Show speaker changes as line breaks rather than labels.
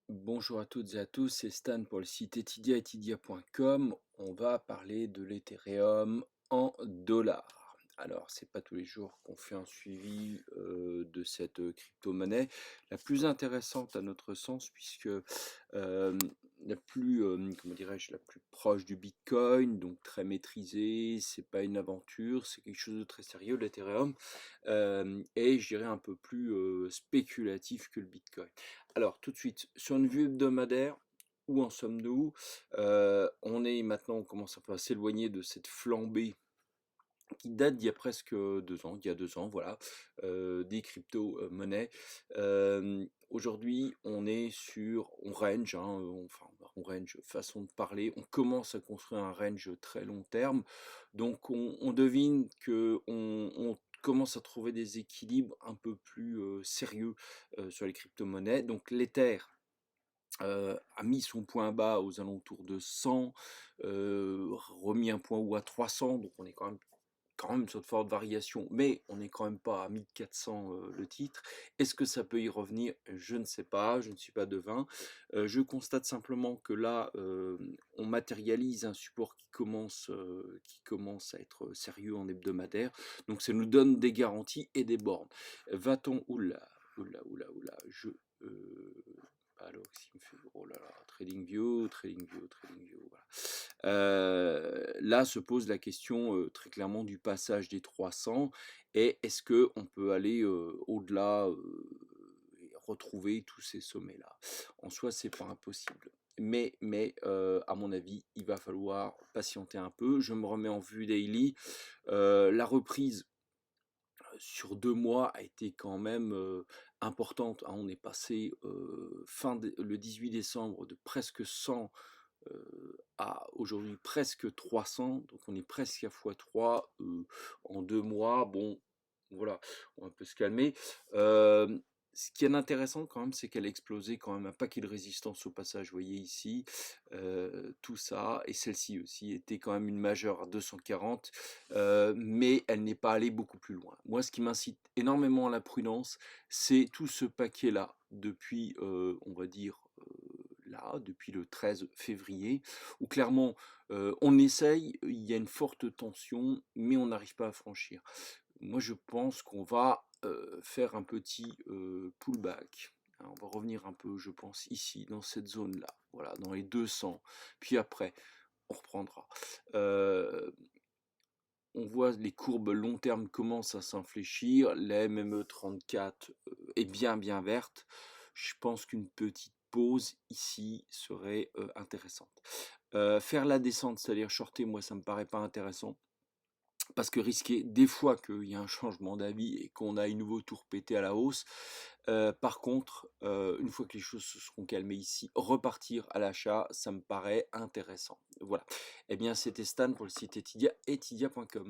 Bonjour à toutes et à tous, c'est Stan pour le site etydia.com. On va parler de l'Ethereum en dollars. Alors, c'est pas tous les jours qu'on fait un suivi de cette crypto-monnaie, la plus intéressante à notre sens, puisque la plus, comment dirais-je, la plus proche du Bitcoin, donc très maîtrisée. C'est pas une aventure, c'est quelque chose de très sérieux, l'Ethereum, et je dirais un peu plus spéculatif que le Bitcoin. Alors, tout de suite, sur une vue hebdomadaire, où en sommes-nous? On commence un peu à s'éloigner de cette flambée qui date d'il y a presque 2 ans, il y a 2 ans, voilà, des crypto-monnaies. Aujourd'hui, on range, hein, on range, façon de parler, on commence à construire un range très long terme. Donc on devine qu'on commence à trouver des équilibres un peu plus sérieux sur les crypto-monnaies. Donc l'Ether a mis son point bas aux alentours de 100, remis un point haut à 300, donc on est quand même sur de fortes variations, mais on n'est quand même pas à 1400 le titre. Est-ce que ça peut y revenir? Je ne sais pas, je ne suis pas devin. Je constate simplement que là, on matérialise un support qui commence à être sérieux en hebdomadaire, donc ça nous donne des garanties et des bornes. Va-t-on, oula, oula, oula, oula, alors, qu'est-ce qui me fait, oh là là, TradingView, TradingView, TradingView, voilà. Là se pose la question très clairement du passage des 300 et est-ce que on peut aller au-delà et retrouver tous ces sommets-là? En soi, c'est pas impossible. Mais à mon avis, il va falloir patienter un peu. Je me remets en vue daily. La reprise sur 2 mois a été quand même importante, hein. On est passé le 18 décembre de presque 100 à aujourd'hui presque 300, donc on est presque à x3 en 2 mois. Bon, voilà, on va un peu se calmer. Ce qui est intéressant quand même, c'est qu'elle a explosé quand même un paquet de résistance au passage, vous voyez ici, tout ça, et celle-ci aussi était quand même une majeure à 240, mais elle n'est pas allée beaucoup plus loin. Moi, ce qui m'incite énormément à la prudence, c'est tout ce paquet-là, depuis, on va dire, là, depuis le 13 février, où clairement, on essaye, il y a une forte tension, mais on n'arrive pas à franchir. Moi, je pense qu'on va faire un petit pullback, hein. On va revenir un peu, je pense, ici, dans cette zone-là, voilà, dans les 200. Puis après, on reprendra. Euh, on voit les courbes long terme commencent à s'infléchir. La MME 34 est bien bien verte. Je pense qu'une petite pause ici serait intéressante. Faire la descente, c'est-à-dire shorter, moi ça me paraît pas intéressant. Parce que risquer des fois qu'il y a un changement d'avis et qu'on a une nouveau tour pété à la hausse. Par contre, une fois que les choses se seront calmées ici, repartir à l'achat, ça me paraît intéressant. Voilà. Eh bien, c'était Stan pour le site Etydia, etydia.com.